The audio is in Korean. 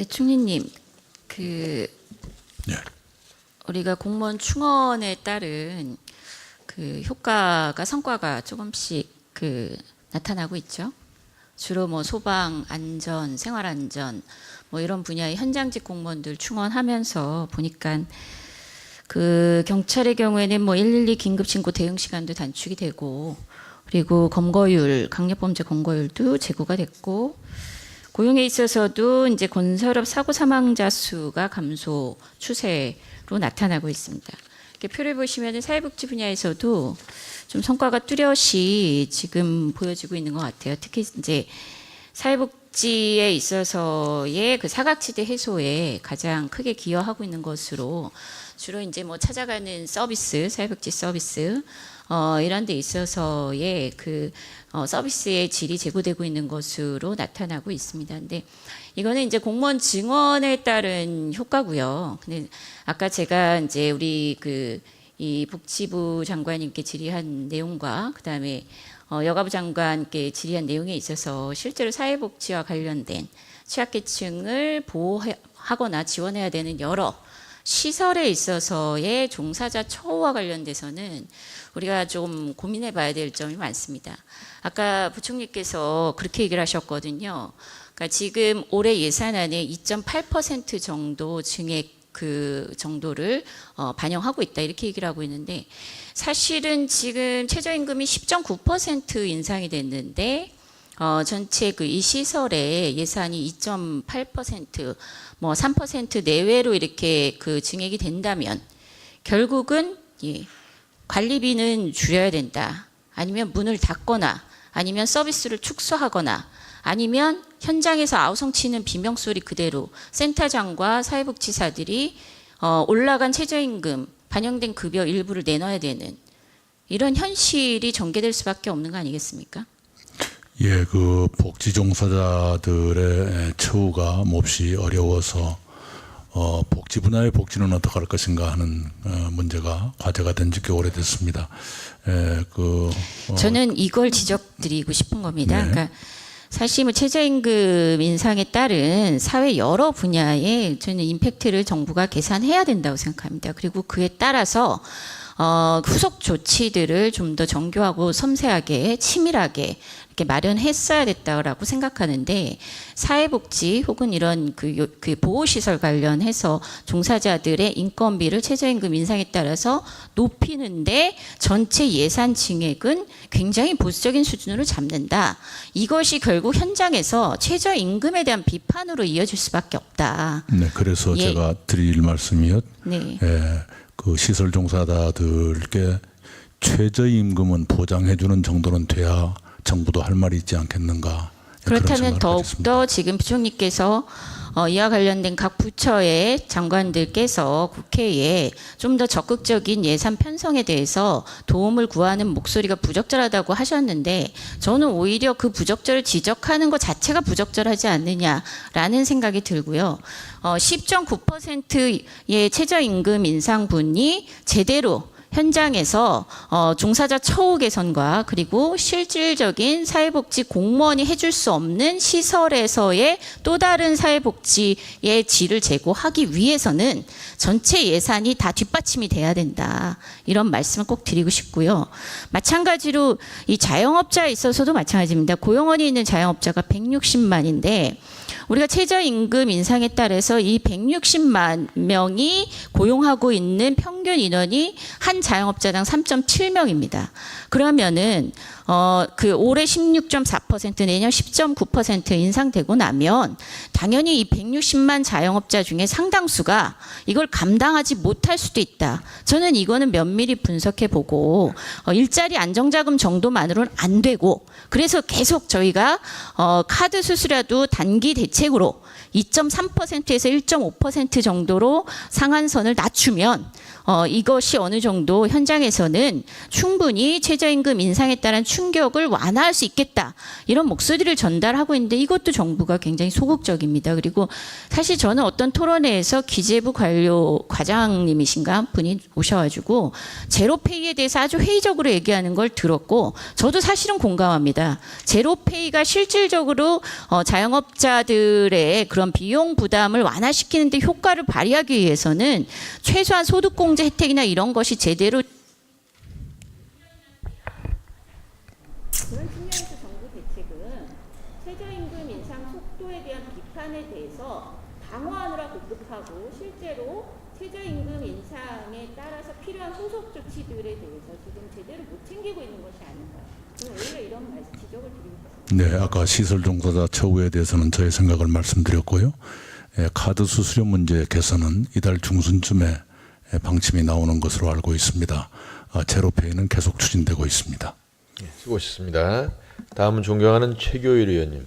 네, 총리님, 그 네. 우리가 공무원 충원에 따른 그 효과가 성과가 조금씩 나타나고 있죠. 주로 뭐 소방, 안전, 생활 안전 뭐 이런 분야의 현장직 공무원들 충원하면서 보니까 그 경찰의 경우에는 뭐 112 긴급 신고 대응 시간도 단축이 되고, 그리고 검거율, 강력범죄 검거율도 제고가 됐고, 고용에 있어서도 이제 건설업 사고 사망자 수가 감소 추세로 나타나고 있습니다. 이렇게 표를 보시면 사회복지 분야에서도 좀 성과가 뚜렷이 지금 보여지고 있는 것 같아요. 특히 이제 사회복지에 있어서의 그 사각지대 해소에 가장 크게 기여하고 있는 것으로 주로 이제 뭐 찾아가는 서비스, 사회복지 서비스 이런 데 있어서의 서비스의 질이 제고되고 있는 것으로 나타나고 있습니다. 근데 이거는 이제 공무원 증언에 따른 효과고요. 근데 아까 제가 이제 우리 이 복지부 장관님께 질의한 내용과 그다음에 여가부 장관께 질의한 내용에 있어서 실제로 사회복지와 관련된 취약계층을 보호하거나 지원해야 되는 여러 시설에 있어서의 종사자 처우와 관련돼서는 우리가 좀 고민해 봐야 될 점이 많습니다. 아까 부총리께서 그렇게 얘기를 하셨거든요. 그러니까 지금 올해 예산안에 2.8% 정도 증액 정도를 반영하고 있다 이렇게 얘기를 하고 있는데, 사실은 지금 최저임금이 10.9% 인상이 됐는데 전체 이 시설의 예산이 2.8% 뭐 3% 내외로 이렇게 증액이 된다면 결국은 관리비는 줄여야 된다. 아니면 문을 닫거나 아니면 서비스를 축소하거나 아니면 현장에서 아우성치는 비명소리 그대로 센터장과 사회복지사들이 올라간 최저임금 반영된 급여 일부를 내놔야 되는 이런 현실이 전개될 수밖에 없는 거 아니겠습니까? 예, 그 복지 종사자들의 처우가 몹시 어려워서 복지 분야의 복지는 어떻게 할 것인가 하는 문제가 과제가 된 지 꽤 오래됐습니다. 저는 이걸 지적드리고 싶은 겁니다. 네. 그러니까 사실 뭐 최저임금 인상에 따른 사회 여러 분야에 저는 임팩트를 정부가 계산해야 된다고 생각합니다. 그리고 그에 따라서 후속 조치들을 좀 더 정교하고 섬세하게 치밀하게 이렇게 마련했어야 됐다고 생각하는데, 사회복지 혹은 이런 보호시설 관련해서 종사자들의 인건비를 최저임금 인상에 따라서 높이는데 전체 예산 증액은 굉장히 보수적인 수준으로 잡는다. 이것이 결국 현장에서 최저임금에 대한 비판으로 이어질 수밖에 없다. 네, 그래서 예. 제가 드릴 말씀이요. 네. 그 시설 종사자들께 최저임금은 보장해주는 정도는 돼야 정부도 할 말이 있지 않겠는가. 그렇다면 더욱더 지금 부총리께서 이와 관련된 각 부처의 장관들께서 국회에 좀 더 적극적인 예산 편성에 대해서 도움을 구하는 목소리가 부적절하다고 하셨는데, 저는 오히려 그 부적절을 지적하는 것 자체가 부적절하지 않느냐라는 생각이 들고요. 10.9%의 최저임금 인상분이 제대로 현장에서 종사자 처우 개선과 그리고 실질적인 사회복지 공무원이 해줄 수 없는 시설에서의 또 다른 사회복지의 질을 제고하기 위해서는 전체 예산이 다 뒷받침이 돼야 된다. 이런 말씀을 꼭 드리고 싶고요. 마찬가지로 이 자영업자에 있어서도 마찬가지입니다. 고용원이 있는 자영업자가 160만인데 우리가 최저임금 인상에 따라서 이 160만 명이 고용하고 있는 평균 인원이 한 자영업자당 3.7명입니다. 그러면은 올해 16.4% 내년 10.9% 인상되고 나면 당연히 이 160만 자영업자 중에 상당수가 이걸 감당하지 못할 수도 있다. 저는 이거는 면밀히 분석해 보고 일자리 안정자금 정도만으로는 안 되고, 그래서 계속 저희가 카드 수수료도 단기 대책으로 2.3%에서 1.5% 정도로 상한선을 낮추면 이것이 어느 정도 현장에서는 충분히 최저임금 인상에 따른 충격을 완화할 수 있겠다. 이런 목소리를 전달하고 있는데 이것도 정부가 굉장히 소극적입니다. 부분입니다. 그리고 사실 저는 어떤 토론회에서 기재부 과장님이신가 분이 오셔가지고 제로페이에 대해서 아주 회의적으로 얘기하는 걸 들었고 저도 사실은 공감합니다. 제로페이가 실질적으로 자영업자들의 그런 비용 부담을 완화시키는 데 효과를 발휘하기 위해서는 최소한 소득공제 혜택이나 이런 것이 제대로 그런 측면에서 정부 대책은 최저임금 인상 속도에 대한 비판에 대해서 방어하느라 급급하고 실제로 최저임금 인상에 따라서 필요한 후속 조치들에 대해서 지금 제대로 못 챙기고 있는 것이 아닌가. 저는 오히려 이런 지적을 드리고 있습니다. 네, 아까 시설 종사자 처우에 대해서는 저의 생각을 말씀드렸고요. 카드 수수료 문제 개선은 이달 중순쯤에 방침이 나오는 것으로 알고 있습니다. 제로페이는 계속 추진되고 있습니다. 수고하셨습니다. 다음은 존경하는 최교일 의원님.